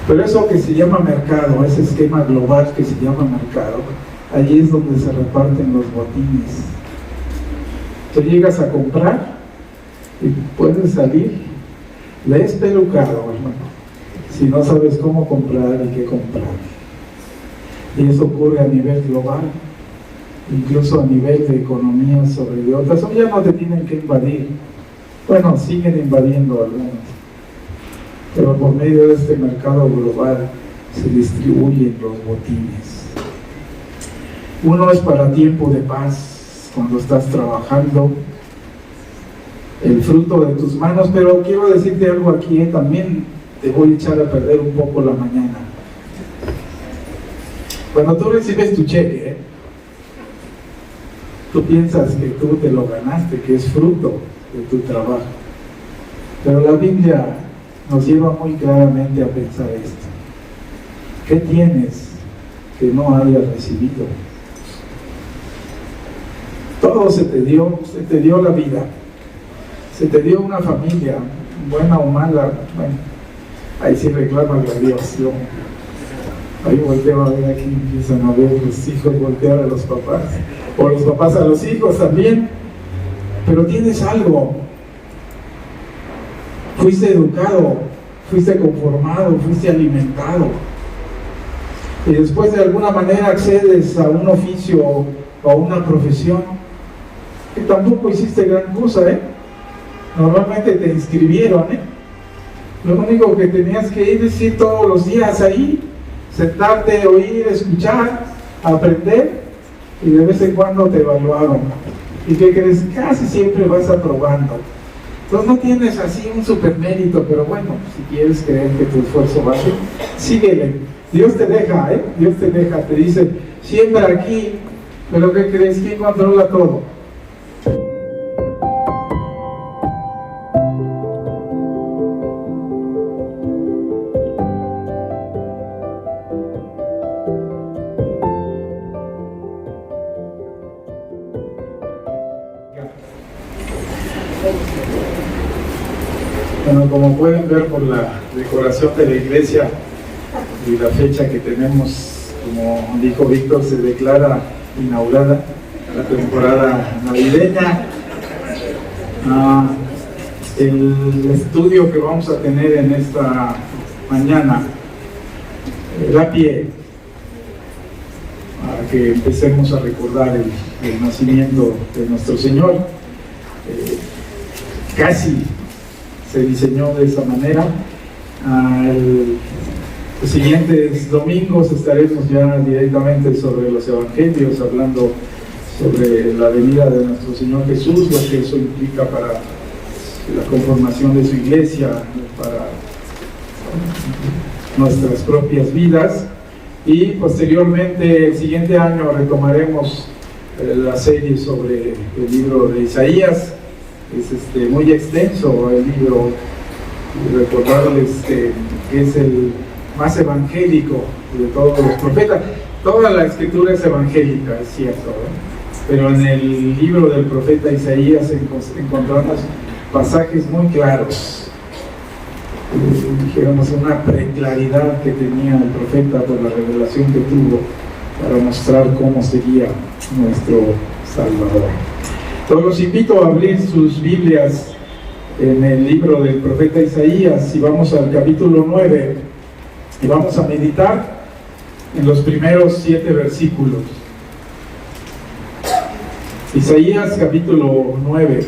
Pero eso que se llama mercado, ese esquema global que se llama mercado, allí es donde se reparten los botines. Tú llegas a comprar y puedes salir despelucado, hermano, si no sabes cómo comprar y qué comprar. Y eso ocurre a nivel global, incluso a nivel de economía sobre de otras. Ya no te tienen que invadir. Bueno, siguen invadiendo algunos, pero por medio de este mercado global se distribuyen los botines. Uno es para tiempo de paz, cuando estás trabajando, el fruto de tus manos. Pero quiero decirte algo aquí, también te voy a echar a perder un poco la mañana. Cuando tú recibes tu cheque, tú piensas que tú te lo ganaste, que es fruto de tu trabajo. Pero la Biblia nos lleva muy claramente a pensar esto. ¿Qué tienes que no hayas recibido? Todo se te dio la vida, se te dio una familia, buena o mala. Bueno, ahí sí reclaman a Dios. Ahí volteo a ver, aquí empiezan a ver los hijos voltear a los papás, o los papás a los hijos también. Pero tienes algo. Fuiste educado, fuiste conformado, fuiste alimentado. Y después de alguna manera accedes a un oficio o a una profesión que tampoco hiciste gran cosa, Normalmente te inscribieron, Lo único que tenías que ir todos los días ahí, sentarte, oír, escuchar, aprender, y de vez en cuando te evaluaron. ¿Y qué crees? Casi siempre vas aprobando. Entonces no tienes así un supermérito, pero bueno, si quieres creer que tu esfuerzo vale, síguele. Dios te deja, Dios te deja, te dice, siembra aquí, pero ¿qué crees? ¿Quién controla todo? Bueno, como pueden ver por la decoración de la iglesia y la fecha que tenemos, como dijo Víctor, se declara inaugurada la temporada navideña. El estudio que vamos a tener en esta mañana da pie a que empecemos a recordar el nacimiento de nuestro Señor. Casi se diseñó de esa manera. Los siguientes domingos estaremos ya directamente sobre los evangelios, hablando sobre la venida de nuestro Señor Jesús, lo que eso implica para la conformación de su iglesia, para nuestras propias vidas. Y posteriormente, el siguiente año, retomaremos la serie sobre el libro de Isaías. Es muy extenso el libro, y recordarles que es el más evangélico de todos los profetas. Toda la escritura es evangélica, es cierto, pero en el libro del profeta Isaías encontramos pasajes muy claros, dijéramos una preclaridad que tenía el profeta por la revelación que tuvo para mostrar cómo sería nuestro Salvador. Entonces los invito a abrir sus Biblias en el libro del profeta Isaías, y vamos al capítulo 9 y vamos a meditar en los primeros 7 versículos. Isaías capítulo 9,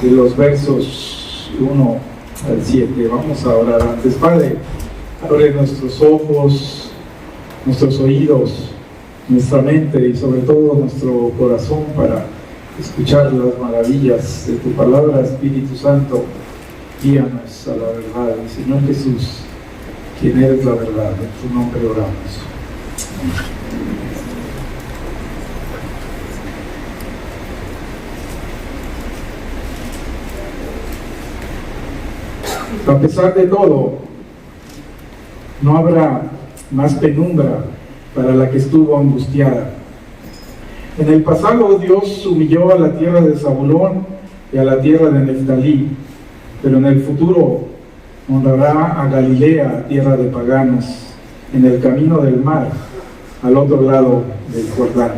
de los versos 1 al 7. Vamos a orar antes. Padre, abre nuestros ojos, nuestros oídos, nuestra mente y sobre todo nuestro corazón para escuchar las maravillas de tu palabra. Espíritu Santo, guíanos a la verdad. Y Señor Jesús, quien eres la verdad, en tu nombre oramos. A pesar de todo, no habrá más penumbra para la que estuvo angustiada. En el pasado Dios humilló a la tierra de Zabulón y a la tierra de Neftalí, pero en el futuro honrará a Galilea, tierra de paganos, en el camino del mar, al otro lado del Jordán.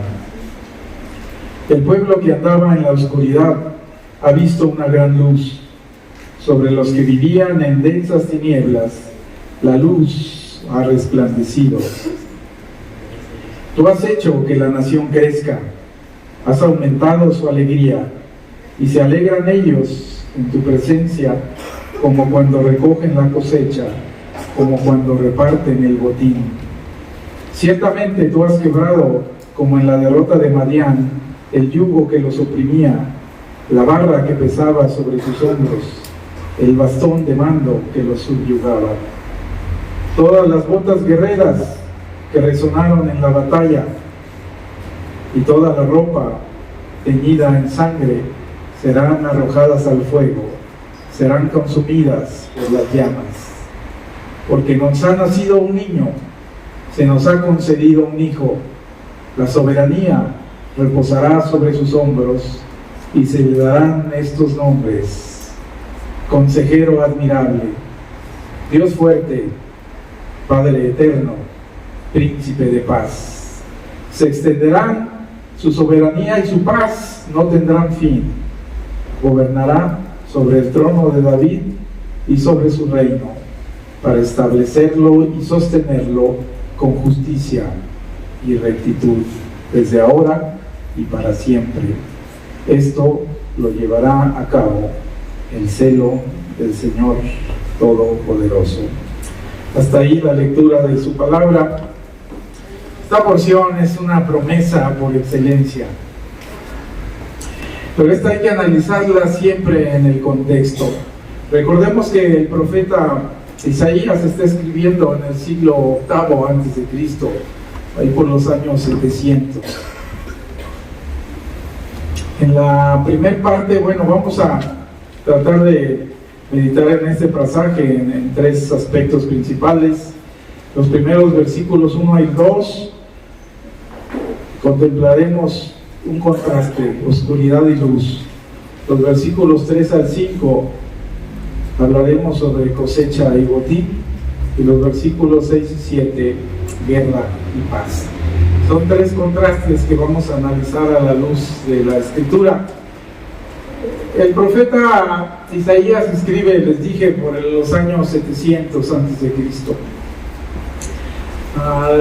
El pueblo que andaba en la oscuridad ha visto una gran luz. Sobre los que vivían en densas tinieblas, la luz ha resplandecido. Tú has hecho que la nación crezca, has aumentado su alegría, y se alegran ellos en tu presencia, como cuando recogen la cosecha, como cuando reparten el botín. Ciertamente tú has quebrado, como en la derrota de Madián, el yugo que los oprimía, la barra que pesaba sobre sus hombros, el bastón de mando que los subyugaba. Todas las botas guerreras que resonaron en la batalla y toda la ropa teñida en sangre serán arrojadas al fuego, serán consumidas por las llamas. Porque nos ha nacido un niño, se nos ha concedido un hijo, la soberanía reposará sobre sus hombros y se le darán estos nombres: Consejero admirable, Dios fuerte, Padre eterno, Príncipe de paz. Se extenderán su soberanía y su paz no tendrán fin. Gobernará sobre el trono de David y sobre su reino, para establecerlo y sostenerlo con justicia y rectitud, desde ahora y para siempre. Esto lo llevará a cabo el celo del Señor Todopoderoso. Hasta ahí la lectura de su palabra. Esta porción es una promesa por excelencia, pero esta hay que analizarla siempre en el contexto. Recordemos que el profeta Isaías está escribiendo en el siglo VIII antes de Cristo, ahí por los años 700. En la primera parte, vamos a tratar de meditar en este pasaje en tres aspectos principales. Los primeros versículos 1 y 2 contemplaremos un contraste, oscuridad y luz. Los versículos 3 al 5 hablaremos sobre cosecha y botín, y los versículos 6 y 7, guerra y paz. Son tres contrastes que vamos a analizar a la luz de la Escritura. El profeta Isaías escribe, les dije, por los años 700 antes de Cristo.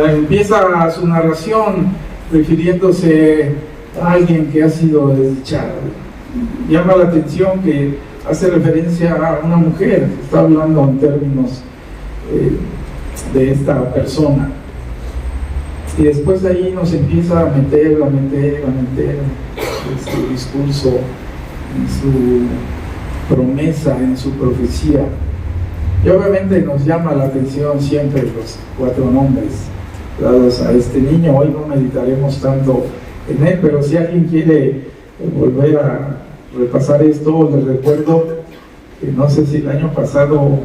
Empieza su narración refiriéndose a alguien que ha sido desdichado. Llama la atención que hace referencia a una mujer, está hablando en términos de esta persona. Y después de ahí nos empieza a meter en su discurso, en su promesa, en su profecía. Y obviamente nos llama la atención siempre los cuatro nombres dados a este niño. Hoy no meditaremos tanto en él, pero si alguien quiere volver a repasar esto, les recuerdo que no sé si el año pasado,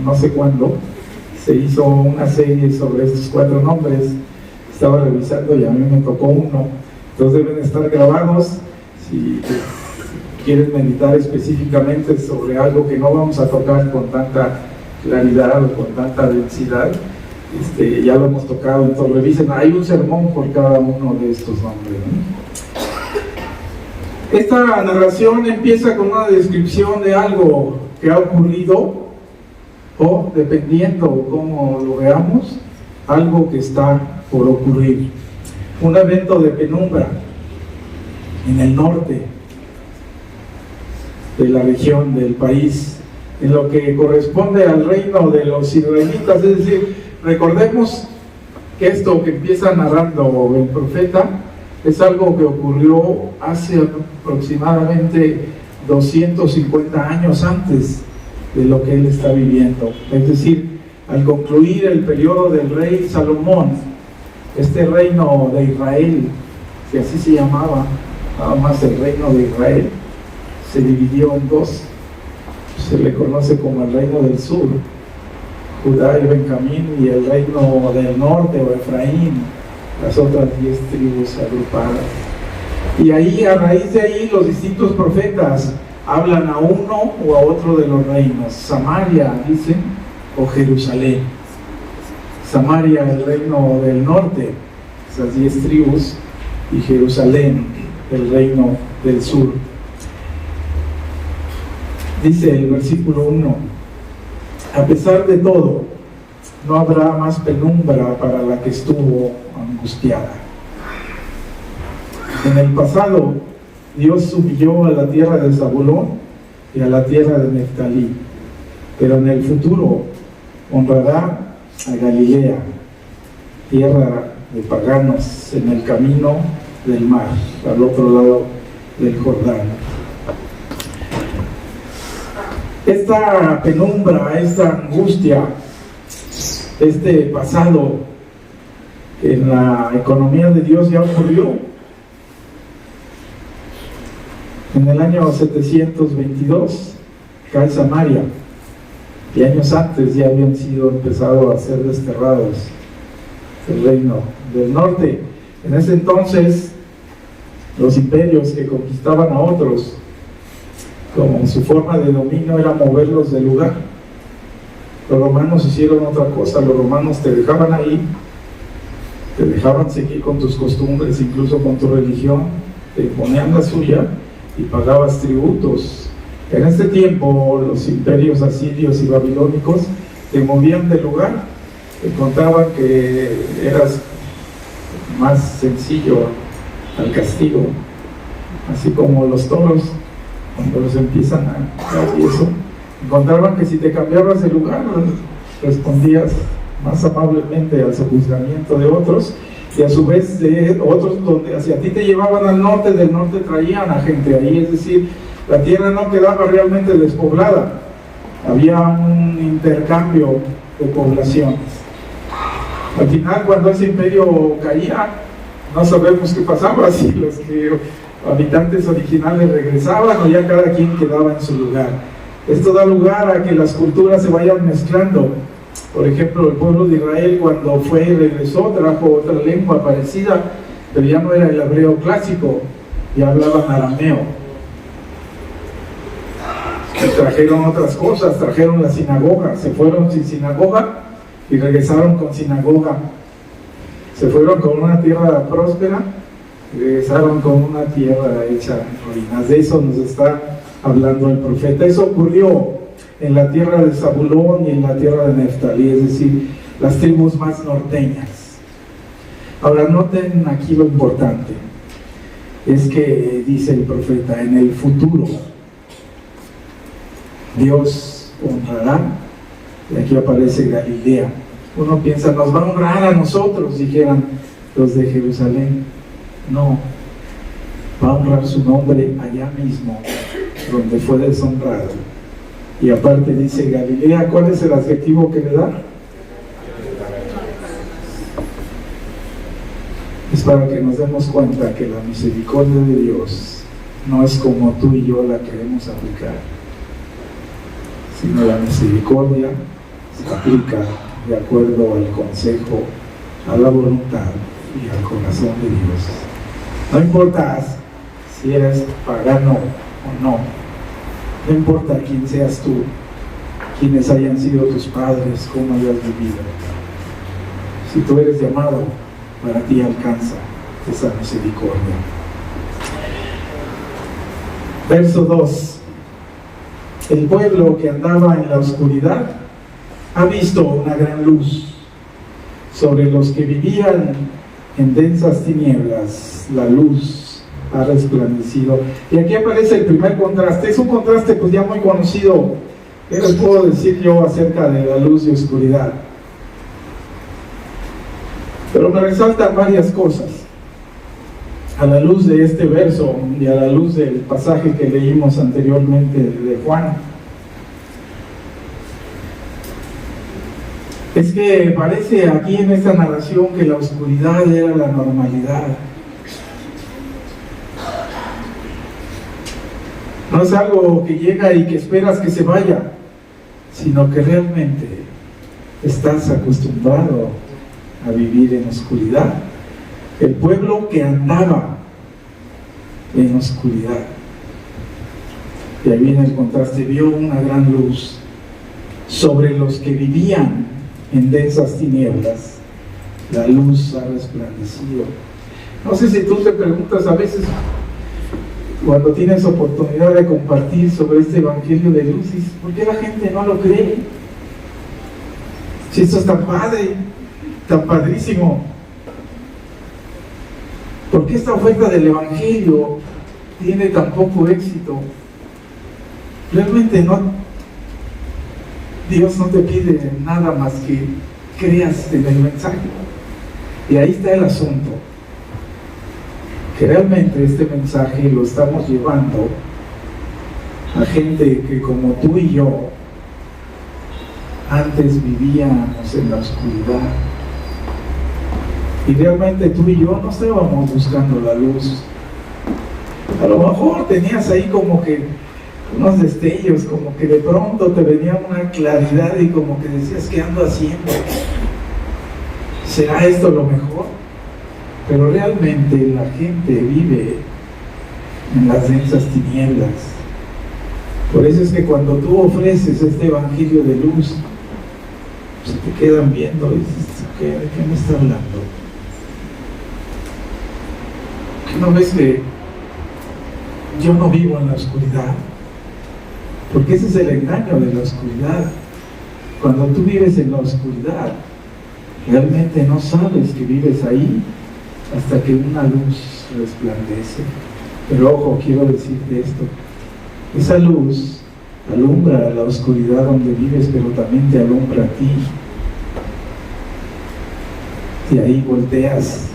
no sé cuándo, se hizo una serie sobre estos cuatro nombres. Estaba revisando y a mí me tocó uno, entonces deben estar grabados. Si quieren meditar específicamente sobre algo que no vamos a tocar con tanta claridad o con tanta densidad, ya lo hemos tocado, entonces revisen, hay un sermón por cada uno de estos nombres, ¿no? Esta narración empieza con una descripción de algo que ha ocurrido, o dependiendo cómo lo veamos, algo que está por ocurrir. Un evento de penumbra en el norte de la región del país, en lo que corresponde al reino de los israelitas. Es decir, recordemos que esto que empieza narrando el profeta es algo que ocurrió hace aproximadamente 250 años antes de lo que él está viviendo. Es decir, al concluir el periodo del rey Salomón, este reino de Israel, que así se llamaba, nada más el reino de Israel, se dividió en dos. Se le conoce como el reino del sur, Judá y Benjamín, y el reino del norte, o Efraín, las otras 10 tribus agrupadas. Y ahí, a raíz de ahí, los distintos profetas hablan a uno o a otro de los reinos. Samaria, dicen, o Jerusalén. Samaria, el reino del norte, esas 10 tribus, y Jerusalén, el reino del sur. Dice el versículo 1: a pesar de todo, no habrá más penumbra para la que estuvo angustiada. En el pasado, Dios humilló a la tierra de Zabulón y a la tierra de Neftalí, pero en el futuro honrará a Galilea, tierra de paganos, en el camino del mar, al otro lado del Jordán. Esta penumbra, esta angustia, este pasado en la economía de Dios ya ocurrió. En el año 722 cae Samaria, y años antes ya habían sido empezado a ser desterrados del reino del norte. En ese entonces, los imperios que conquistaban a otros, como su forma de dominio era moverlos del lugar. Los romanos hicieron otra cosa. Los romanos te dejaban ahí, te dejaban seguir con tus costumbres, incluso con tu religión, te imponían la suya y pagabas tributos. En este tiempo, los imperios asirios y babilónicos te movían del lugar, te contaban que eras más sencillo al castigo, así como los toros, cuando los empiezan a y eso, encontraban que si te cambiabas de lugar, respondías más amablemente al sojuzgamiento de otros, y a su vez de otros donde hacia ti te llevaban al norte, del norte traían a gente ahí, es decir, la tierra no quedaba realmente despoblada, había un intercambio de poblaciones. Al final, cuando ese imperio caía, no sabemos qué pasaba, si los habitantes originales regresaban o ya cada quien quedaba en su lugar. Esto da lugar a que las culturas se vayan mezclando. Por ejemplo, el pueblo de Israel, cuando fue y regresó, trajo otra lengua parecida, pero ya no era el hebreo clásico, ya hablaban arameo. Y trajeron otras cosas, trajeron la sinagoga, se fueron sin sinagoga y regresaron con sinagoga. Se fueron con una tierra próspera y regresaron con una tierra hecha en ruinas. De eso nos está hablando el profeta. Eso ocurrió en la tierra de Zabulón y en la tierra de Neftalí, es decir, las tribus más norteñas. Ahora noten aquí lo importante, es que dice el profeta, en el futuro Dios honrará, y aquí aparece Galilea. Uno piensa, nos va a honrar a nosotros, dijeran los de Jerusalén. No, va a honrar su nombre allá mismo, donde fue deshonrado. Y aparte dice Galilea, ¿cuál es el adjetivo que le da? Es para que nos demos cuenta que la misericordia de Dios no es como tú y yo la queremos aplicar, sino la misericordia se aplica de acuerdo al consejo, a la voluntad y al corazón de Dios. No importa si eres pagano o no, no importa quién seas tú, quiénes hayan sido tus padres, cómo hayas vivido. Si tú eres llamado, para ti alcanza esa misericordia. Verso 2. El pueblo que andaba en la oscuridad ha visto una gran luz. Sobre los que vivían en densas tinieblas, la luz ha resplandecido. Y aquí aparece el primer contraste. Es un contraste pues ya muy conocido. ¿Qué les puedo decir yo acerca de la luz y oscuridad? Pero me resaltan varias cosas. A la luz de este verso y a la luz del pasaje que leímos anteriormente de Juan, es que parece aquí en esta narración que la oscuridad era la normalidad. No es algo que llega y que esperas que se vaya, sino que realmente estás acostumbrado a vivir en oscuridad. El pueblo que andaba en oscuridad. Y ahí viene el contraste: vio una gran luz sobre los que vivían en densas tinieblas, la luz ha resplandecido. No sé si tú te preguntas a veces, cuando tienes oportunidad de compartir sobre este evangelio de luz, ¿por qué la gente no lo cree? Si esto es tan padre, tan padrísimo, ¿por qué esta oferta del evangelio tiene tan poco éxito? Realmente Dios no te pide nada más que creas en el mensaje. Y ahí está el asunto, que realmente este mensaje lo estamos llevando a gente que, como tú y yo, antes vivíamos en la oscuridad. Y realmente tú y yo no estábamos buscando la luz. A lo mejor tenías ahí como que unos destellos, como que de pronto te venía una claridad y como que decías, ¿qué ando haciendo? ¿Será esto lo mejor? Pero realmente la gente vive en las densas tinieblas. Por eso es que cuando tú ofreces este evangelio de luz, se te quedan viendo y dices, ¿de qué me está hablando? ¿Qué no ves que yo no vivo en la oscuridad? Porque ese es el engaño de la oscuridad. Cuando tú vives en la oscuridad, realmente no sabes que vives ahí hasta que una luz resplandece. Pero ojo, quiero decirte esto: esa luz alumbra la oscuridad donde vives, pero también te alumbra a ti. Y ahí volteas,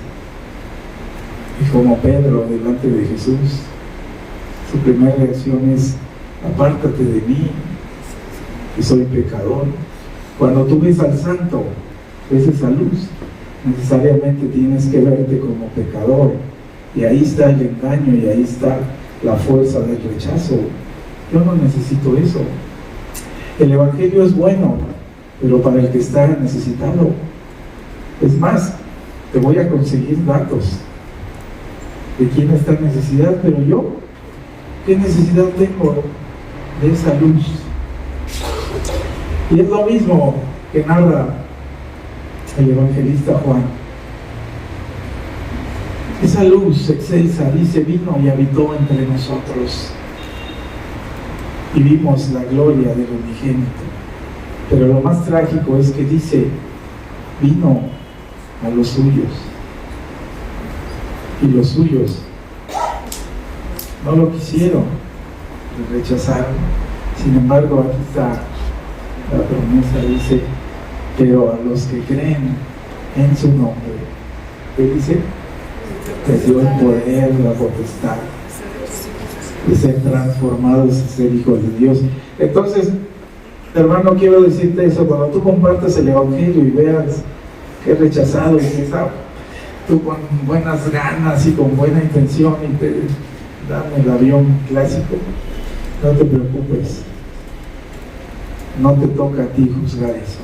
y como Pedro delante de Jesús, su primera reacción es: apártate de mí, que soy pecador. Cuando tú ves al santo, ves esa luz, necesariamente tienes que verte como pecador. Y ahí está el engaño, y ahí está la fuerza del rechazo. Yo no necesito eso. El evangelio es bueno, pero para el que está necesitado. Es más, te voy a conseguir datos de quién está en necesidad, pero yo, ¿qué necesidad tengo de esa luz? Y es lo mismo que narra el evangelista Juan. Esa luz excelsa, dice, vino y habitó entre nosotros, y vimos la gloria del unigénito. Pero lo más trágico es que dice, vino a los suyos, y los suyos no lo quisieron, lo rechazaron. Sin embargo, aquí está la promesa, dice, pero a los que creen en su nombre, ¿qué dice? Les dio el poder, la potestad de ser transformados y ser hijos de Dios. Entonces, hermano, quiero decirte eso: cuando tú compartas el evangelio y veas que es rechazado, y que tú con buenas ganas y con buena intención y te dan el avión clásico, no te preocupes, no te toca a ti juzgar eso,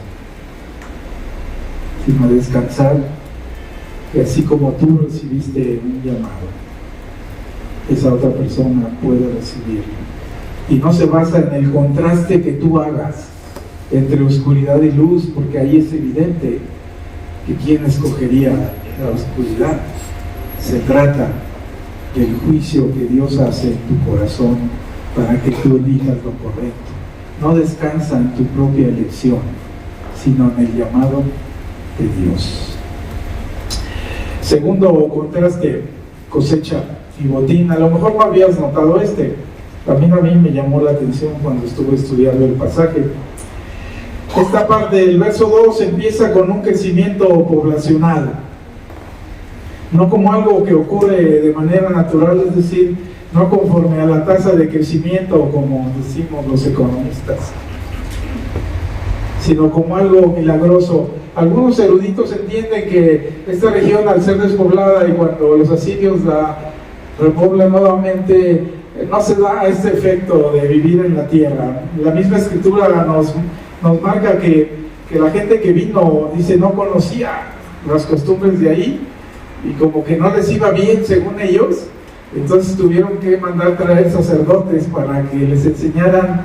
sino descansar que así como tú recibiste un llamado, esa otra persona puede recibirlo. Y no se basa en el contraste que tú hagas entre oscuridad y luz, porque ahí es evidente que quién escogería la oscuridad. Se trata del juicio que Dios hace en tu corazón para que tú elijas lo correcto. No descansa en tu propia elección, sino en el llamado de Dios. Segundo contraste, cosecha y botín. A lo mejor no habías notado también a mí me llamó la atención cuando estuve estudiando el pasaje. Esta parte del verso 2 empieza con un crecimiento poblacional, no como algo que ocurre de manera natural, es decir, no conforme a la tasa de crecimiento como decimos los economistas, sino como algo milagroso. Algunos eruditos entienden que esta región, al ser despoblada y cuando los asirios la repoblan nuevamente, no se da este efecto de vivir en la tierra. La misma escritura nos marca que la gente que vino, dice, no conocía las costumbres de ahí, y como que no les iba bien según ellos, Entonces tuvieron que mandar traer sacerdotes para que les enseñaran,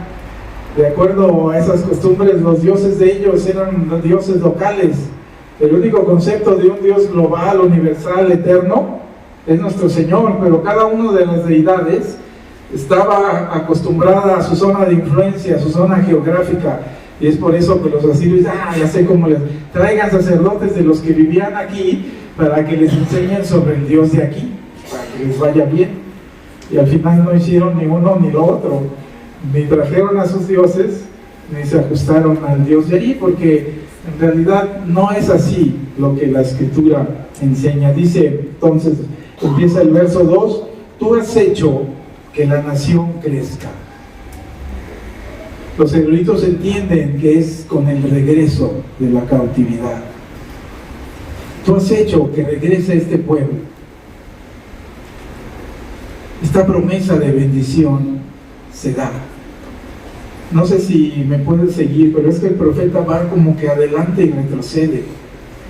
de acuerdo a esas costumbres. Los dioses de ellos eran los dioses locales. El único concepto de un Dios global, universal, eterno, es nuestro Señor, pero cada una de las deidades estaba acostumbrada a su zona de influencia, a su zona geográfica, y es por eso que los asirios, ya sé cómo les traigan sacerdotes de los que vivían aquí para que les enseñen sobre el Dios de aquí, para que les vaya bien. Y al final no hicieron ni uno ni lo otro, ni trajeron a sus dioses, ni se ajustaron al Dios de allí, porque en realidad no es así lo que la Escritura enseña. Dice, entonces, empieza el verso 2, tú has hecho que la nación crezca. Los eruditos entienden que es con el regreso de la cautividad. Tú has hecho que regrese este pueblo. Esta promesa de bendición se da. No sé si me puedes seguir, pero es que el profeta va como que adelante y retrocede.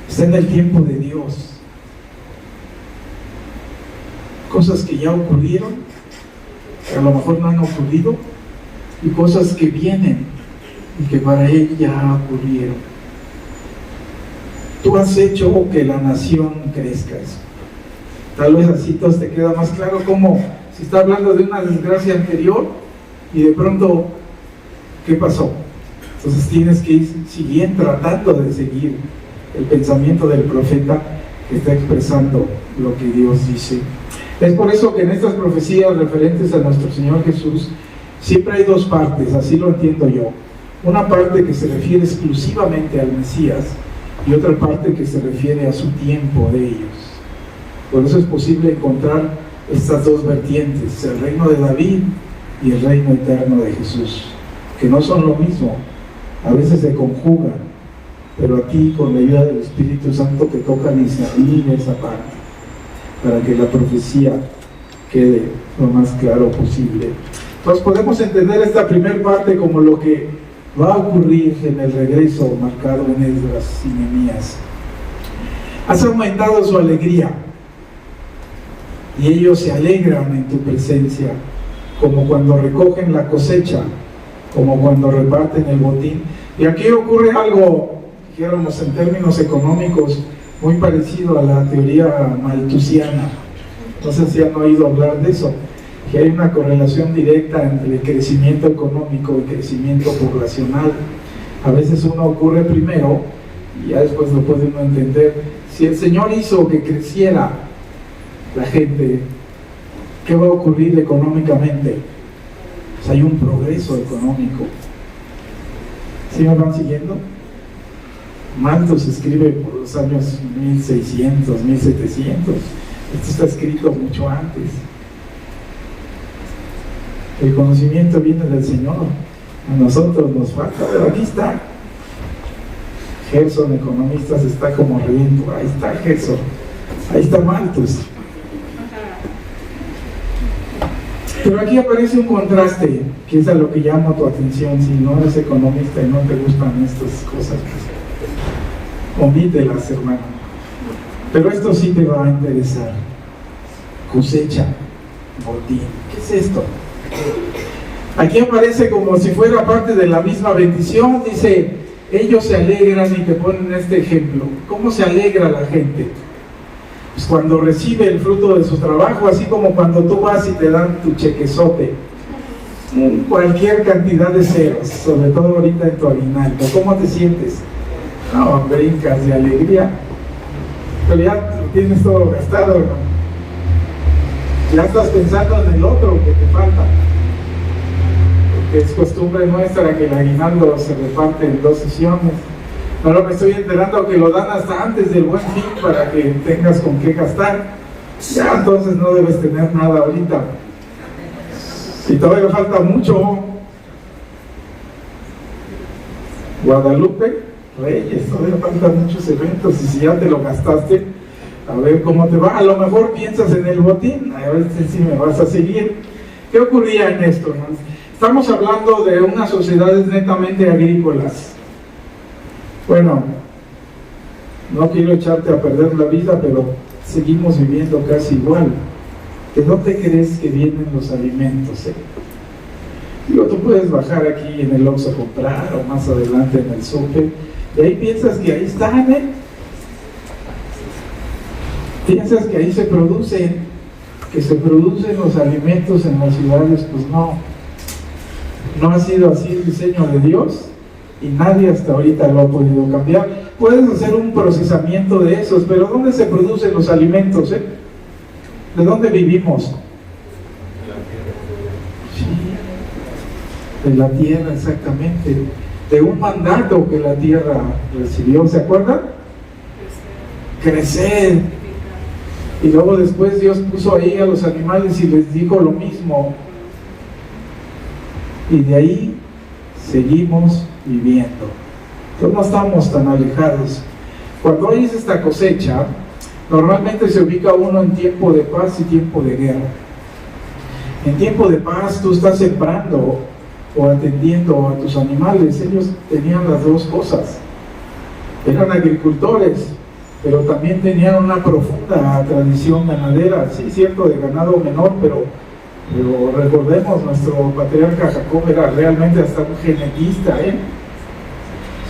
Está en el tiempo de Dios. Cosas que ya ocurrieron, que a lo mejor no han ocurrido, y cosas que vienen y que para él ya ocurrieron. Tú has hecho que la nación crezca. Tal vez así todo te queda más claro, como si está hablando de una desgracia anterior y de pronto, ¿qué pasó? Entonces tienes que ir tratando de seguir el pensamiento del profeta que está expresando lo que Dios dice. Es por eso que en estas profecías referentes a nuestro Señor Jesús siempre hay dos partes, así lo entiendo yo. Una parte que se refiere exclusivamente al Mesías y otra parte que se refiere a su tiempo de ellos. Por eso es posible encontrar estas dos vertientes, el reino de David y el reino eterno de Jesús, que no son lo mismo, a veces se conjugan, pero aquí con la ayuda del Espíritu Santo te toca discernir esa parte, para que la profecía quede lo más claro posible. Entonces podemos entender esta primera parte como lo que va a ocurrir en el regreso marcado en Esdras y Nehemías. Has aumentado su alegría, y ellos se alegran en tu presencia, como cuando recogen la cosecha, como cuando reparten el botín. Y aquí ocurre algo, dijéramos en términos económicos, muy parecido a la teoría malthusiana. No sé si han oído hablar de eso, que hay una correlación directa entre el crecimiento económico y crecimiento poblacional. A veces uno ocurre primero y ya después lo puede uno entender. Si el Señor hizo que creciera la gente, ¿qué va a ocurrir económicamente? Pues hay un progreso económico. ¿Sí me van siguiendo? Malthus se escribe por los años 1600, 1700. Esto está escrito mucho antes. El conocimiento viene del Señor. A nosotros nos falta, pero aquí está. Gerson, economista, se está como riendo. Ahí está Gerson. Ahí está Malthus. Pero aquí aparece un contraste, que es a lo que llama tu atención. Si no eres economista y no te gustan estas cosas, pues omítelas, hermano. Pero esto sí te va a interesar. Cosecha, botín. ¿Qué es esto? Aquí aparece como si fuera parte de la misma bendición. Dice, ellos se alegran, y te ponen este ejemplo. ¿Cómo se alegra la gente? Pues cuando recibe el fruto de su trabajo, así como cuando tú vas y te dan tu chequezote, cualquier cantidad de ceros, sobre todo ahorita en tu aguinaldo. ¿Cómo te sientes? No, brincas de alegría, pero ya lo tienes todo gastado, ¿no? Ya estás pensando en el otro que te falta, porque es costumbre nuestra que el aguinaldo se reparte en 2 sesiones. Ahora me estoy enterando que lo dan hasta antes del Buen Fin para que tengas con qué gastar. Ya entonces no debes tener nada ahorita. Y todavía falta mucho. Guadalupe, Reyes, todavía faltan muchos eventos, y si ya te lo gastaste, a ver cómo te va. A lo mejor piensas en el botín, a ver si me vas a seguir. ¿Qué ocurría en esto, no? Estamos hablando de unas sociedades netamente agrícolas. Bueno, no quiero echarte a perder la vida, pero seguimos viviendo casi igual. ¿De dónde crees que vienen los alimentos? Digo, tú puedes bajar aquí en el Oxxo a comprar o más adelante en el súper y ahí piensas que ahí están, piensas que ahí se producen, que se producen los alimentos en las ciudades. Pues no ha sido así el diseño de Dios y nadie hasta ahorita lo ha podido cambiar. Puedes hacer un procesamiento de esos, pero ¿dónde se producen los alimentos? ¿De dónde vivimos? Sí, de la tierra, exactamente, de un mandato que la tierra recibió. ¿Se acuerdan? Crecer. Y luego después Dios puso ahí a los animales y les dijo lo mismo. Y de ahí seguimos viviendo. Entonces no estamos tan alejados. Cuando hay esta cosecha, normalmente se ubica uno en tiempo de paz y tiempo de guerra. En tiempo de paz tú estás sembrando o atendiendo a tus animales. Ellos tenían las dos cosas. Eran agricultores, pero también tenían una profunda tradición ganadera. Sí, cierto, de ganado menor, pero recordemos, nuestro patriarca Jacob era realmente hasta un genetista,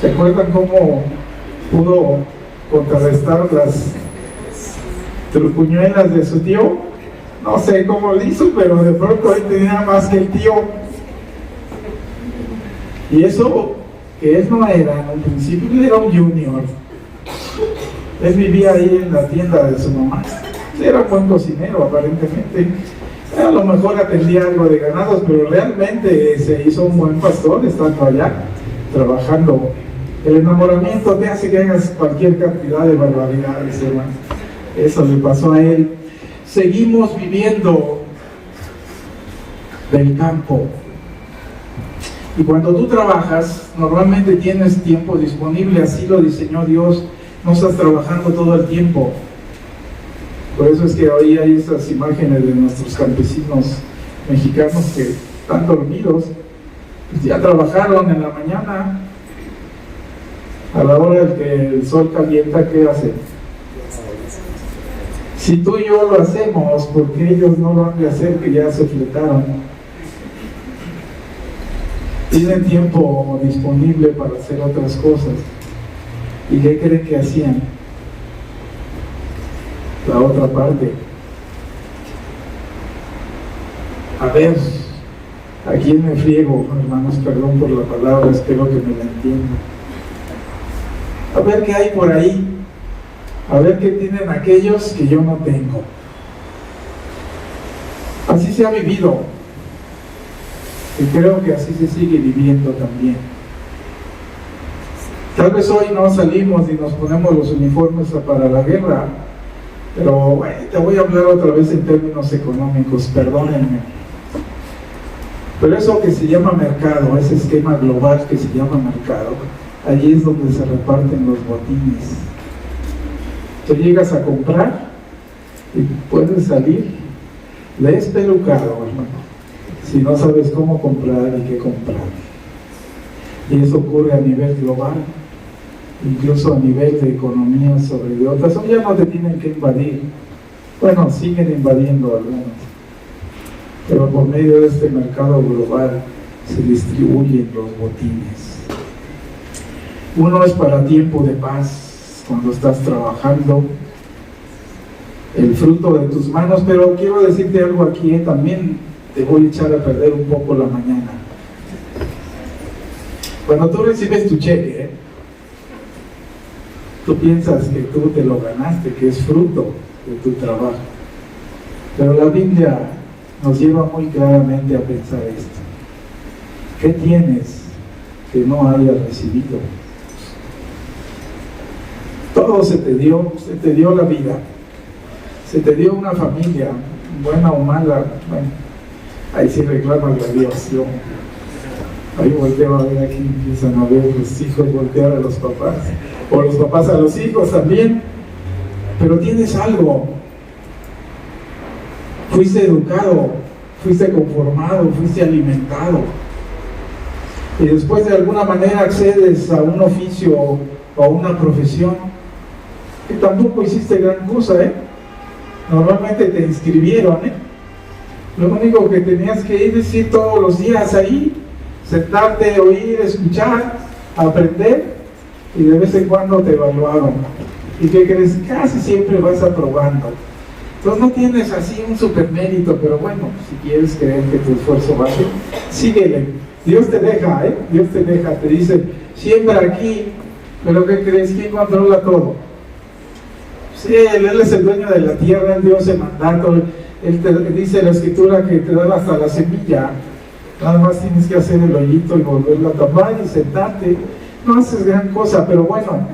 ¿Se acuerdan cómo pudo contrarrestar las trucuñuelas de su tío? No sé cómo lo hizo, pero de pronto él tenía más que el tío. Y eso que él no era, en un principio él era un junior. Él vivía ahí en la tienda de su mamá. Era un buen cocinero, aparentemente. A lo mejor atendía algo de ganados, pero realmente se hizo un buen pastor estando allá, trabajando. El enamoramiento te hace que hagas cualquier cantidad de barbaridades, hermano. Eso le pasó a él. Seguimos viviendo del campo. Y cuando tú trabajas, normalmente tienes tiempo disponible, así lo diseñó Dios. No estás trabajando todo el tiempo. Por eso es que hoy hay esas imágenes de nuestros campesinos mexicanos que están dormidos. Pues ya trabajaron en la mañana. A la hora en que el sol calienta, ¿qué hacen? Si tú y yo lo hacemos, ¿por qué ellos no lo han de hacer, que ya se fletaron? Tienen tiempo disponible para hacer otras cosas. ¿Y qué creen que hacían? La otra parte. A ver, ¿a quién me friego? Hermanos, perdón por la palabra, espero que me la entiendan. A ver qué hay por ahí. A ver qué tienen aquellos que yo no tengo. Así se ha vivido. Y creo que así se sigue viviendo también. Tal vez hoy no salimos y nos ponemos los uniformes para la guerra, pero te voy a hablar otra vez en términos económicos, perdónenme. Pero eso que se llama mercado, ese esquema global que se llama mercado, allí es donde se reparten los botines. Tú llegas a comprar y puedes salir despelucado, hermano, si no sabes cómo comprar y qué comprar. Y eso ocurre a nivel global, incluso a nivel de economía sobre de otras. Ya no te tienen que invadir. Bueno, siguen invadiendo algunos, pero por medio de este mercado global se distribuyen los botines. Uno es para tiempo de paz, cuando estás trabajando, el fruto de tus manos. Pero quiero decirte algo aquí, también te voy a echar a perder un poco la mañana. Cuando tú recibes tu cheque, tú piensas que tú te lo ganaste, que es fruto de tu trabajo. Pero la Biblia nos lleva muy claramente a pensar esto. ¿Qué tienes que no hayas recibido? Todo se te dio la vida, se te dio una familia, buena o mala. Bueno, ahí sí reclaman la Dios. Ahí volteo a ver, aquí empiezan a ver los hijos voltear a los papás, o los papás a los hijos también. Pero tienes algo. Fuiste educado, fuiste conformado, fuiste alimentado. Y después de alguna manera accedes a un oficio o a una profesión que tampoco hiciste gran cosa, Normalmente te inscribieron, Lo único que tenías que ir es ir todos los días ahí, sentarte, oír, escuchar, aprender, y de vez en cuando te evaluaban. ¿Y qué crees? Casi siempre vas aprobando. Entonces no tienes así un super mérito, pero bueno, si quieres creer que tu esfuerzo vale, síguele. Dios te deja, Dios te deja, te dice, siembra aquí, pero ¿qué crees? ¿Quién controla todo? Sí, Él es el dueño de la tierra, Él dio ese mandato, Él te dice la escritura que te da hasta la semilla, nada más tienes que hacer el hoyito y volverla a tapar y sentarte, no haces gran cosa, pero bueno,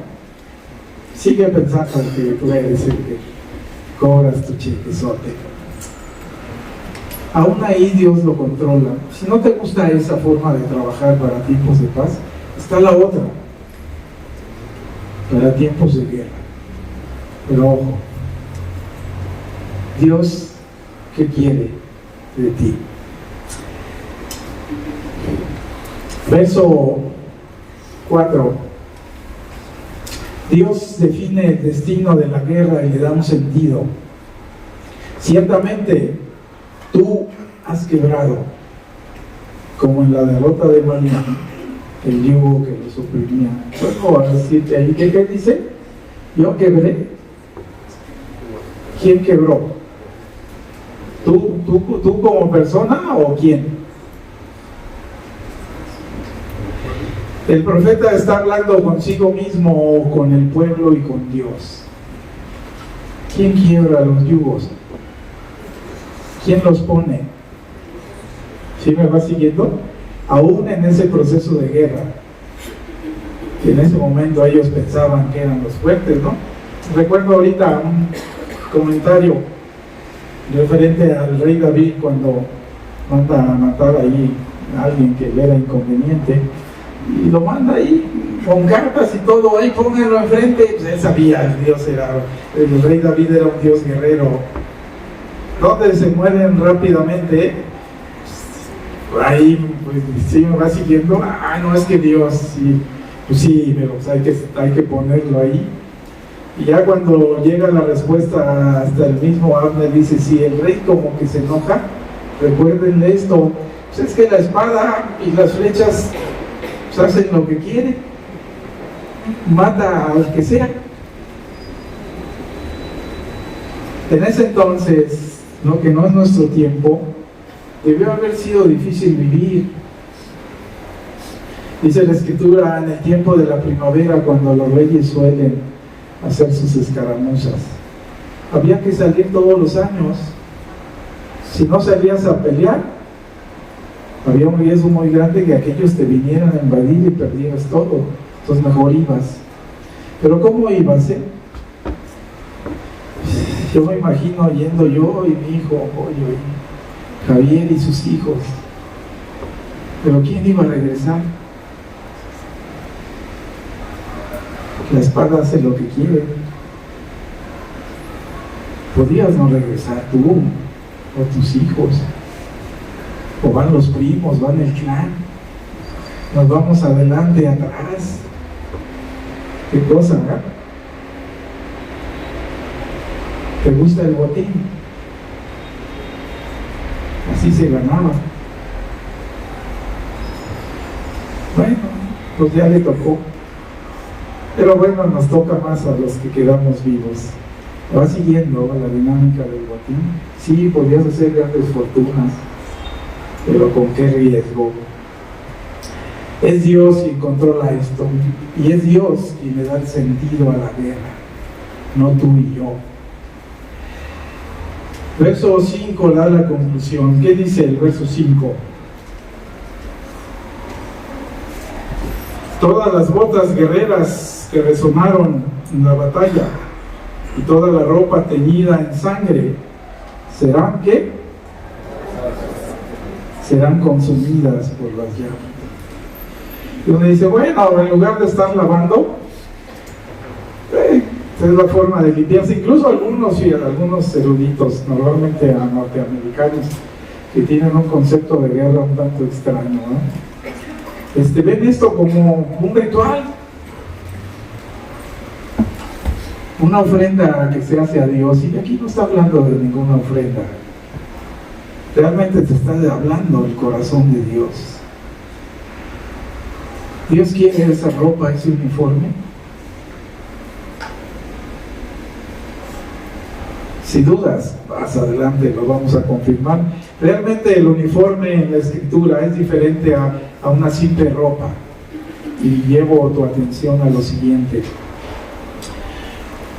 sigue pensando que tú eres el que cobras tu chequezote. Aún ahí Dios lo controla. Si no te gusta esa forma de trabajar para tiempos de paz, está la otra, para tiempos de guerra. Pero ojo, Dios, ¿qué quiere de ti? Verso 4. Dios define el destino de la guerra y le da un sentido. Ciertamente, tú has quebrado, como en la derrota de María, el yugo que los oprimía. Bueno, a decirte ahí, ¿qué dice? Yo quebré. ¿Quién quebró? ¿Tú como persona o quién? El profeta está hablando consigo mismo o con el pueblo y con Dios. ¿Quién quiebra los yugos? ¿Quién los pone? ¿Sí me va siguiendo? Aún en ese proceso de guerra, que en ese momento ellos pensaban que eran los fuertes, ¿no? Recuerdo ahorita un comentario referente al rey David cuando manda a matar ahí a alguien que le era inconveniente y lo manda ahí con cartas y todo, ahí pónganlo enfrente. Pues él sabía, el rey David era un dios guerrero. ¿Dónde se mueren rápidamente? Ahí, pues sí me va siguiendo. No, es que Dios, sí, pues sí, pero pues hay que ponerlo ahí. Y ya cuando llega la respuesta, hasta el mismo Abner dice, si el rey como que se enoja, recuérdenle esto, pues es que la espada y las flechas pues hacen lo que quieren, mata al que sea. En ese entonces, lo que no es nuestro tiempo, debió haber sido difícil vivir. Dice la escritura, en el tiempo de la primavera, cuando los reyes suelen hacer sus escaramuzas, había que salir todos los años. Si no salías a pelear, había un riesgo muy grande que aquellos te vinieran a invadir y perdieras todo. Entonces mejor ibas. Pero ¿cómo ibas, Yo me imagino yendo yo y mi hijo Javier y sus hijos. Pero ¿quién iba a regresar? La espada hace lo que quiere. Podías no regresar tú o tus hijos, o van los primos, van el clan, nos vamos adelante, atrás. ¿Qué cosa, verdad? ¿Te gusta el botín? Así se ganaba. Bueno, pues ya le tocó. Pero bueno, nos toca más a los que quedamos vivos. Va siguiendo la dinámica del botín. Sí, podías hacer grandes fortunas, pero ¿con qué riesgo? Es Dios quien controla esto, y es Dios quien le da el sentido a la guerra, no tú y yo. Verso 5 da la conclusión. ¿Qué dice el verso 5? Todas las botas guerreras que resonaron en la batalla y toda la ropa teñida en sangre serán ¿qué? Serán consumidas por las llamas. Y uno dice, bueno, en lugar de estar lavando, esa es la forma de limpiarse. Incluso algunos eruditos, normalmente norteamericanos, que tienen un concepto de guerra un tanto extraño, ¿no? Ven esto como un ritual, una ofrenda que se hace a Dios. Y aquí no está hablando de ninguna ofrenda, realmente te está hablando el corazón de Dios. Dios quiere esa ropa, ese uniforme. Si dudas, más adelante lo vamos a confirmar. Realmente el uniforme en la Escritura es diferente a una simple ropa. Y llevo tu atención a lo siguiente.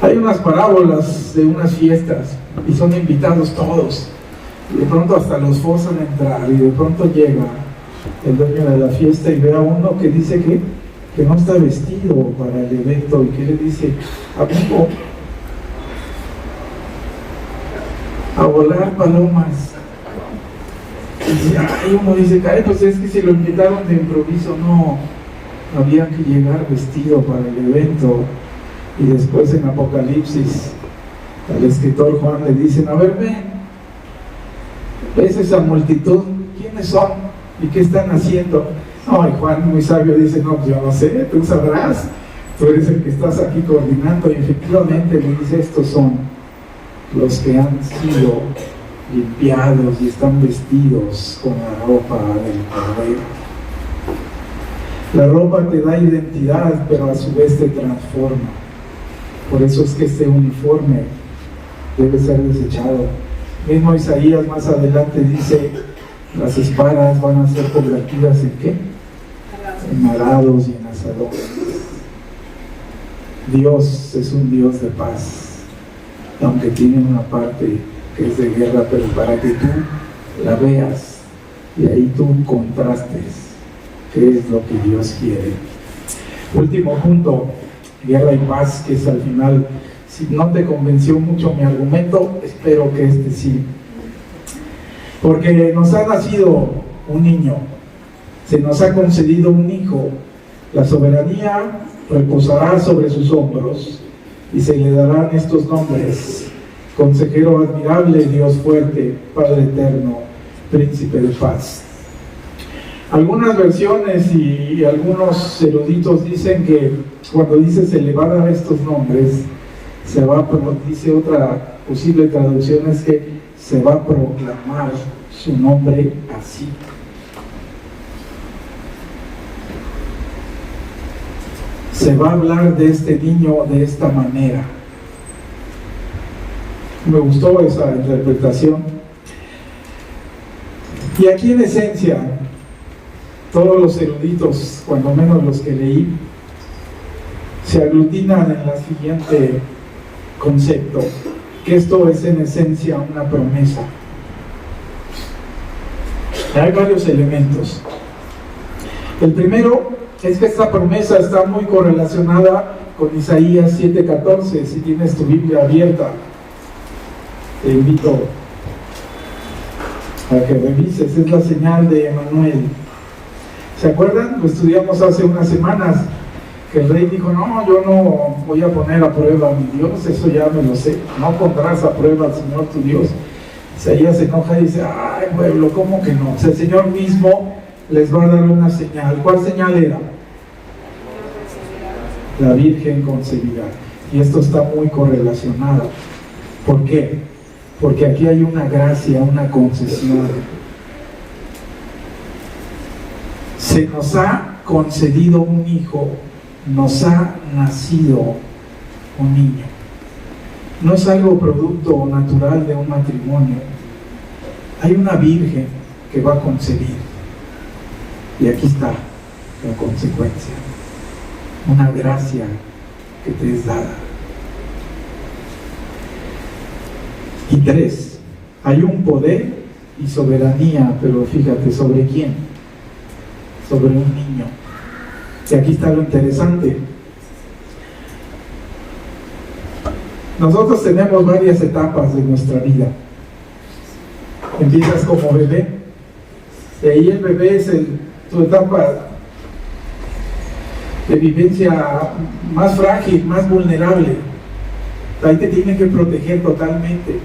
Hay unas parábolas de unas fiestas y son invitados todos. Y de pronto hasta los forzan a entrar y de pronto llega el dueño de la fiesta y ve a uno que dice que no está vestido para el evento y que le dice: amigo, a volar palomas. Y uno dice: ay, pues es que si lo invitaron de improviso. No, había que llegar vestido para el evento. Y después en Apocalipsis al escritor Juan le dicen: a ver, ¿ves esa multitud? ¿Quiénes son? ¿Y qué están haciendo? No, y Juan, muy sabio, dice: no, pues yo no sé, tú sabrás, tú eres el que estás aquí coordinando. Y efectivamente le dice: estos son los que han sido limpiados y están vestidos con la ropa del Cordero. La ropa te da identidad, pero a su vez te transforma. Por eso es que este uniforme debe ser desechado. Mismo Isaías más adelante dice: las espadas van a ser convertidas ¿en qué? En arados y en asadores. Dios es un Dios de paz, aunque tiene una parte que es de guerra, pero para que tú la veas y ahí tú contrastes qué es lo que Dios quiere. Último punto: guerra y paz, que es al final. Si no te convenció mucho mi argumento, espero que este sí. Porque nos ha nacido un niño, se nos ha concedido un hijo, la soberanía reposará sobre sus hombros y se le darán estos nombres: Consejero admirable, Dios fuerte, Padre eterno, Príncipe de paz. Algunas versiones y algunos eruditos dicen que cuando dice se le va a dar estos nombres, dice otra posible traducción es que se va a proclamar su nombre así. Se va a hablar de este niño de esta manera. Me gustó esa interpretación. Y aquí en esencia, todos los eruditos, cuando menos los que leí, se aglutinan en el siguiente concepto: que esto es en esencia una promesa. Hay varios elementos. El primero es que esta promesa está muy correlacionada con Isaías 7:14. Si tienes tu Biblia abierta, te invito a que revises. Es la señal de Emmanuel. ¿Se acuerdan? Lo estudiamos hace unas semanas, que el rey dijo: no, yo no voy a poner a prueba a mi Dios, eso ya me lo sé, no pondrás a prueba al Señor tu Dios. Isaías se enoja y dice: ay, pueblo, ¿cómo que no? O sea, el Señor mismo les va a dar una señal. ¿Cuál señal era? La Virgen concebirá. Y esto está muy correlacionado. ¿Por qué? Porque aquí hay una gracia, una concesión. Se nos ha concedido un hijo, nos ha nacido un niño. No es algo producto natural de un matrimonio. Hay una virgen que va a concebir. Y aquí está la consecuencia. Una gracia que te es dada. Y 3, hay un poder y soberanía, pero fíjate, ¿sobre quién? Sobre un niño. Y aquí está lo interesante. Nosotros tenemos varias etapas de nuestra vida. Empiezas como bebé, y ahí el bebé es tu etapa de vivencia más frágil, más vulnerable. Ahí te tienen que proteger totalmente.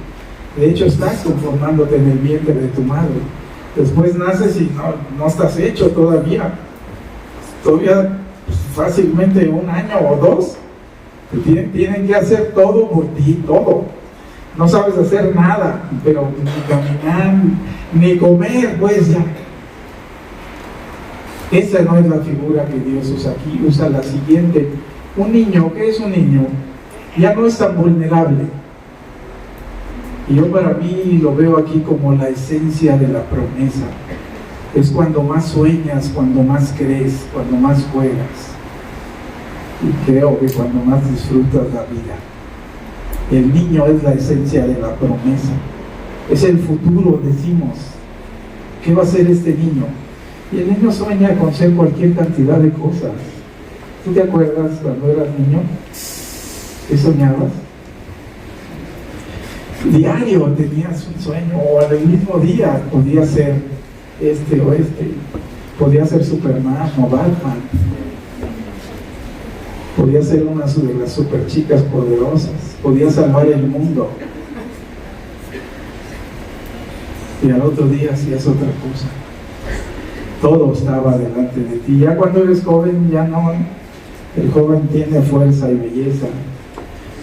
De hecho, estás conformándote en el vientre de tu madre. Después naces y no estás hecho todavía. Todavía fácilmente 1 año o 2. Tienen que hacer todo por ti, todo. no sabes hacer nada, pero ni caminar, ni comer, pues ya. Esa no es la figura que Dios usa aquí, usa la siguiente. Un niño, ¿qué es un niño? Ya no es tan vulnerable. Y yo para mí lo veo aquí como la esencia de la promesa. Es cuando más sueñas, cuando más crees, cuando más juegas. Y creo que cuando más disfrutas la vida. El niño es la esencia de la promesa. Es el futuro, decimos. ¿Qué va a ser este niño? Y el niño sueña con ser cualquier cantidad de cosas. ¿Tú te acuerdas cuando eras niño? ¿Qué soñabas? Diario tenías un sueño, o en el mismo día podía ser este o este, podía ser Superman o Batman, podía ser una de las super chicas poderosas, podía salvar el mundo, y al otro día hacías otra cosa. Todo estaba delante de ti. Ya cuando eres joven, ya no, el joven tiene fuerza y belleza,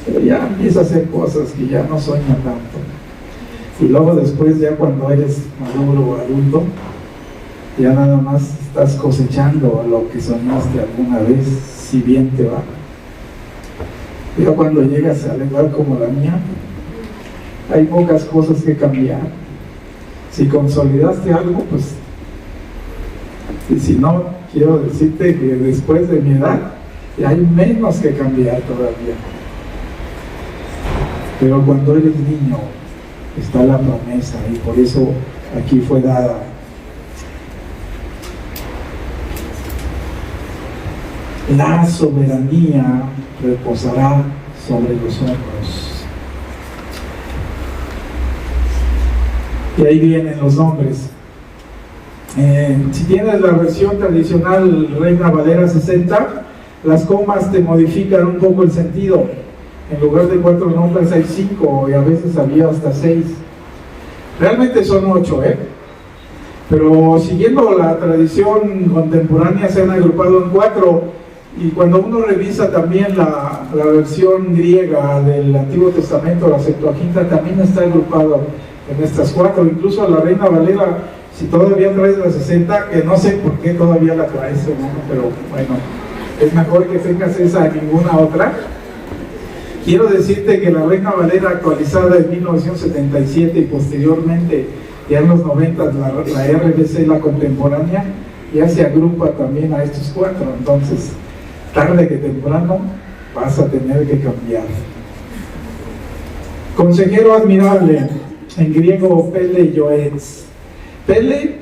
pero ya empieza a hacer cosas que ya no sueña tanto. Y luego después, ya cuando eres maduro o adulto, ya nada más estás cosechando lo que soñaste alguna vez, si bien te va. Ya cuando llegas a la edad como la mía, hay pocas cosas que cambiar. Si consolidaste algo, pues, y si no, quiero decirte que después de mi edad, ya hay menos que cambiar todavía. Pero cuando eres niño, está la promesa, y por eso aquí fue dada. La soberanía reposará sobre los hombros. Y ahí vienen los nombres. Si tienes la versión tradicional Reina Valera 60, las comas te modifican un poco el sentido. En lugar de 4 nombres hay 5, y a veces había hasta 6. Realmente son 8, pero siguiendo la tradición contemporánea se han agrupado en 4, y cuando uno revisa también la versión griega del Antiguo Testamento, la Septuaginta, también está agrupado en estas 4. Incluso la Reina Valera, si todavía traes la 60, que no sé por qué todavía la traes, pero bueno, es mejor que tengas esa que ninguna otra. Quiero decirte que la Reina Valera actualizada en 1977 y posteriormente ya en los 90 la RBC, la contemporánea, ya se agrupa también a estos 4. Entonces, tarde que temprano vas a tener que cambiar. Consejero admirable, en griego Pele Yoetz. Pele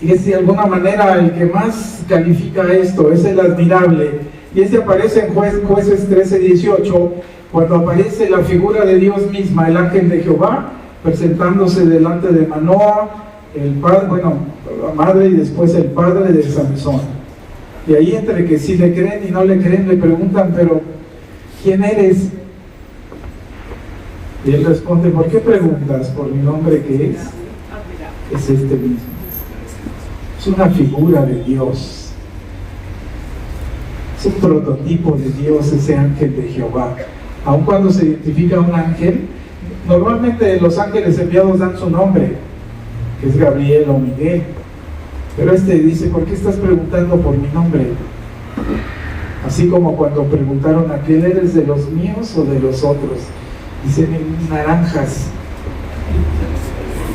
es de alguna manera el que más califica esto, es el admirable, y este aparece en Jueces 13:18, cuando aparece la figura de Dios misma, el ángel de Jehová, presentándose delante de Manoa, el padre, la madre, y después el padre de Sansón. Y ahí, entre que si le creen y no le creen, le preguntan, pero ¿quién eres? Y él responde, ¿por qué preguntas? Por mi nombre, que es este mismo. Es una figura de Dios, es un prototipo de Dios, ese ángel de Jehová. Aun cuando se identifica un ángel, normalmente los ángeles enviados dan su nombre, que es Gabriel o Miguel, pero este dice, ¿por qué estás preguntando por mi nombre? Así como cuando preguntaron, ¿a quién eres, de los míos o de los otros? Dice, naranjas,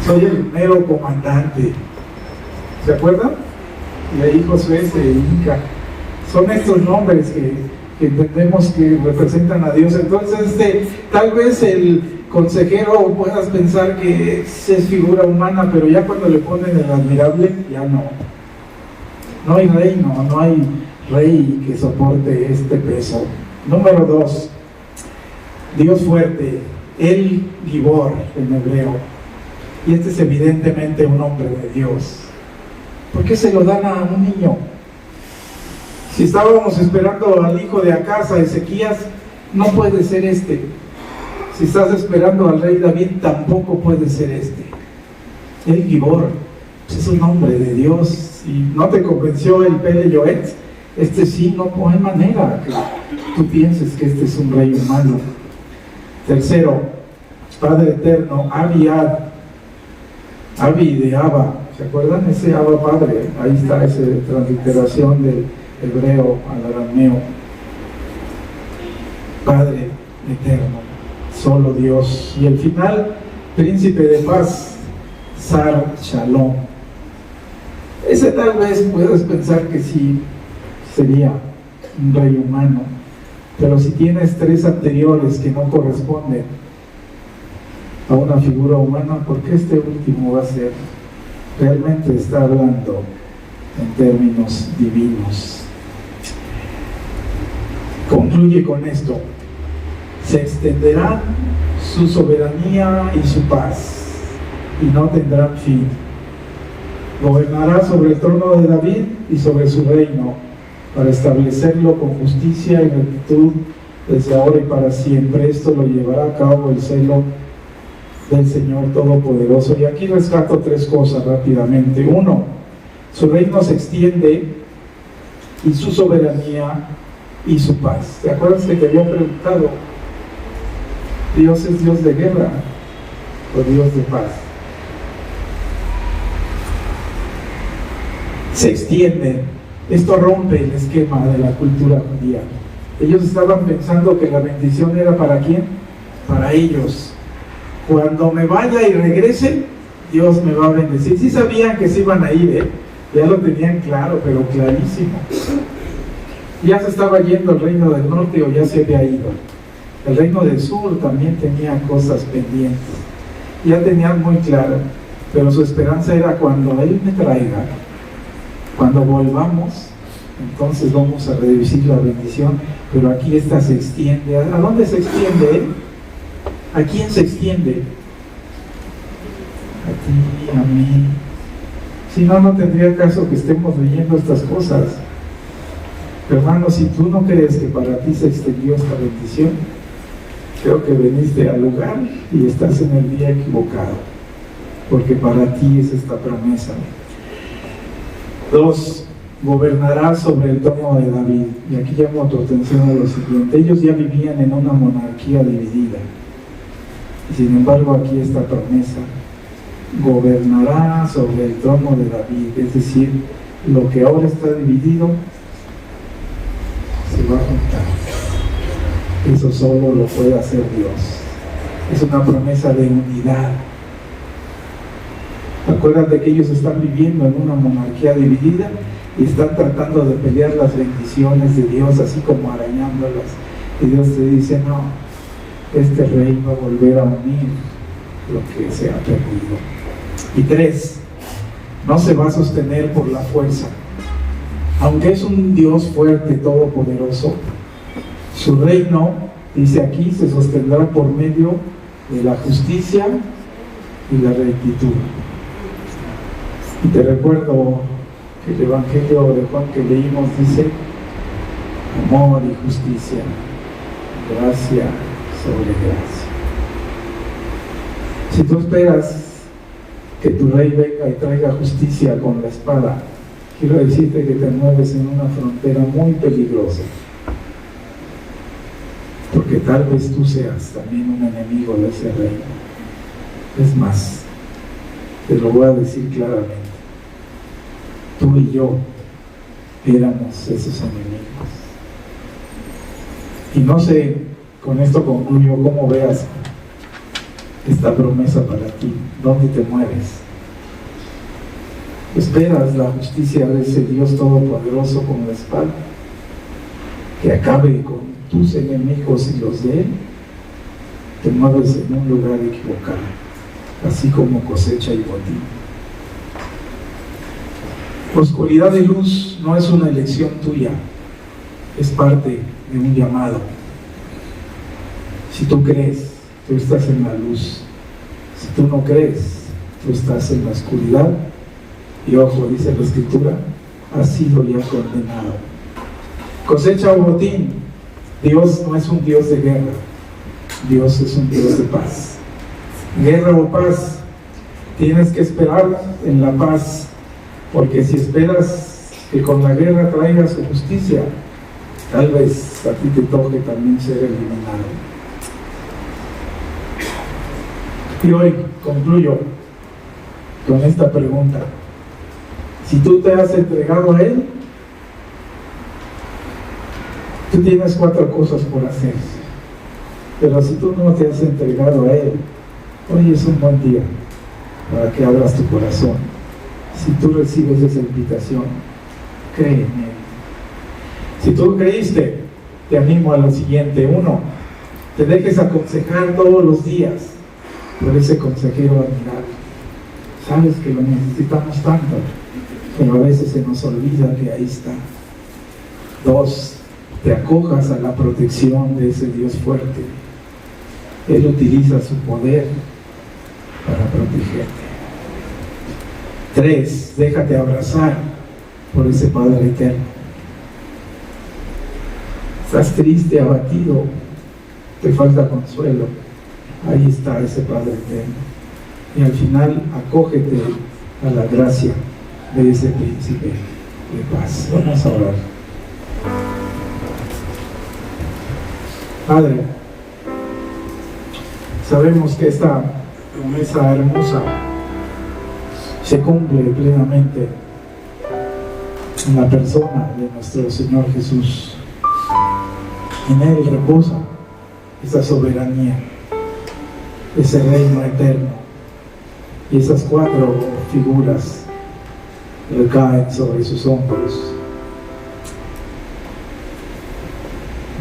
soy el mero comandante. ¿Se acuerdan? Y ahí Josué se hinca. Son estos nombres que entendemos que representan a Dios. Entonces, tal vez el consejero puedas pensar que es figura humana, pero ya cuando le ponen el admirable, ya no. No hay reino, no hay rey que soporte este peso. Número 2, Dios fuerte, el Gibor en hebreo. Y este es evidentemente un hombre de Dios. ¿Por qué se lo dan a un niño? Si estábamos esperando al hijo de Acaz, a Ezequías, no puede ser este. Si estás esperando al rey David, tampoco puede ser este. El Gibor, pues es un hombre de Dios. Si no te convenció el Pele Yoetz, este sí, no hay manera que tú pienses que este es un rey humano. Tercero, Padre eterno, Abi de Abba, ¿se acuerdan? Ese Abba Padre, ahí está esa transliteración del hebreo al arameo. Padre eterno, solo Dios. Y el final, príncipe de paz, Sar Shalom. Ese tal vez puedes pensar que sí sería un rey humano, pero si tienes tres anteriores que no corresponden a una figura humana, ¿por qué este último va a ser? Realmente está hablando en términos divinos. Concluye con esto: se extenderá su soberanía y su paz, y no tendrán fin. Gobernará sobre el trono de David y sobre su reino, para establecerlo con justicia y rectitud desde ahora y para siempre. Esto lo llevará a cabo el celo del Señor Todopoderoso. Y aquí rescato tres cosas rápidamente. Uno, su reino se extiende, y su soberanía y su paz. ¿Te acuerdas que te había preguntado? ¿Dios es Dios de guerra o Dios de paz? Se extiende. Esto rompe el esquema de la cultura judía. Ellos estaban pensando que la bendición era ¿para quién? Para ellos. Cuando me vaya y regrese, Dios me va a bendecir. Sí sabían que se iban a ir, ya lo tenían claro, pero clarísimo. Ya se estaba yendo el reino del norte, o ya se había ido. El reino del sur también tenía cosas pendientes. Ya tenían muy claro, pero su esperanza era cuando Él me traiga, cuando volvamos, entonces vamos a reducir la bendición. Pero aquí esta se extiende. ¿A dónde se extiende? ¿A quién se extiende? A ti, a mí. Si no, no tendría caso que estemos leyendo estas cosas. Hermano, si tú no crees que para ti se extendió esta bendición, creo que veniste al lugar y estás en el día equivocado, porque para ti es esta promesa. 2. Gobernará sobre el trono de David. Y aquí llamo tu atención a lo siguiente: ellos ya vivían en una monarquía dividida, y sin embargo aquí esta promesa: gobernará sobre el trono de David. Es decir, lo que ahora está dividido se va a juntar. Eso solo lo puede hacer Dios. Es una promesa de unidad. Acuérdate que ellos están viviendo en una monarquía dividida y están tratando de pelear las bendiciones de Dios, así como arañándolas. Y Dios te dice: no, este rey va a volver a unir lo que se ha perdido. Y 3, no se va a sostener por la fuerza. Aunque es un Dios fuerte, todopoderoso, su reino, dice aquí, se sostendrá por medio de la justicia y la rectitud. Y te recuerdo que el Evangelio de Juan que leímos dice: amor y justicia, gracia sobre gracia. Si tú esperas que tu rey venga y traiga justicia con la espada, quiero decirte que te mueves en una frontera muy peligrosa, porque tal vez tú seas también un enemigo de ese reino. Es más, te lo voy a decir claramente: tú y yo éramos esos enemigos. Y no sé, con esto concluyo, cómo veas esta promesa para ti. ¿Dónde te mueves? ¿Esperas la justicia de ese Dios todopoderoso con la espada, que acabe con tus enemigos y los de Él? Te mueves en un lugar equivocado, así como cosecha y botín. Oscuridad y luz no es una elección tuya, es parte de un llamado. Si tú crees, tú estás en la luz. Si tú no crees, tú estás en la oscuridad. Y ojo, dice la Escritura, has sido ya condenado. Cosecha o botín. Dios no es un Dios de guerra, Dios es un Dios de paz. Guerra o paz, tienes que esperar en la paz, porque si esperas que con la guerra traiga su justicia, tal vez a ti te toque también ser eliminado. Y hoy concluyo con esta pregunta: si tú te has entregado a Él, tú tienes 4 cosas por hacer. Pero si tú no te has entregado a Él, hoy es un buen día para que abras tu corazón. Si tú recibes esa invitación, cree en Él. Si tú creíste, te animo a lo siguiente: 1, te dejes aconsejar todos los días por ese consejero admirable. Sabes que lo necesitamos tanto, pero a veces se nos olvida que ahí está. 2, te acojas a la protección de ese Dios fuerte. Él utiliza su poder para protegerte. 3, déjate abrazar por ese Padre eterno. Estás triste, abatido, te falta consuelo. Ahí está ese Padre eterno. Y al final, acógete a la gracia de ese príncipe de paz. Vamos a orar. Padre, sabemos que esta promesa hermosa se cumple plenamente en la persona de nuestro Señor Jesús. En Él reposa esa soberanía, ese reino eterno, y esas 4 figuras recaen sobre sus hombros.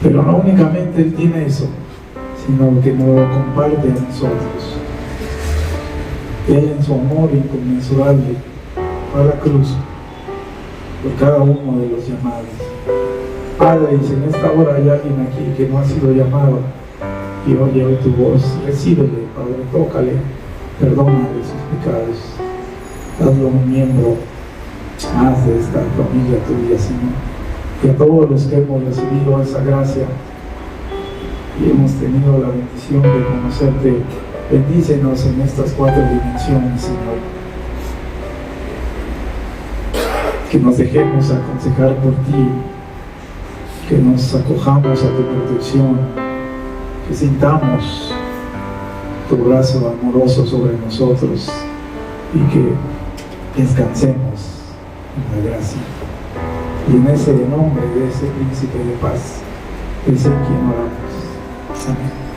Pero no únicamente Él tiene eso, sino que nos lo comparte a nosotros. Él, en su amor inconmensurable, fue a la cruz por cada uno de los llamados. Padre, y si en esta hora hay alguien aquí que no ha sido llamado y oye hoy tu voz, recíbele, Padre, tócale, perdónale sus pecados, hazlo un miembro más de esta familia tuya, Señor. Y a todos los que hemos recibido esa gracia y hemos tenido la bendición de conocerte, bendícenos en estas 4 dimensiones, Señor. Que nos dejemos aconsejar por ti, que nos acojamos a tu protección, que sintamos tu brazo amoroso sobre nosotros y que descansemos en la gracia. Y en ese nombre de ese príncipe de paz es en quien oramos. Amén.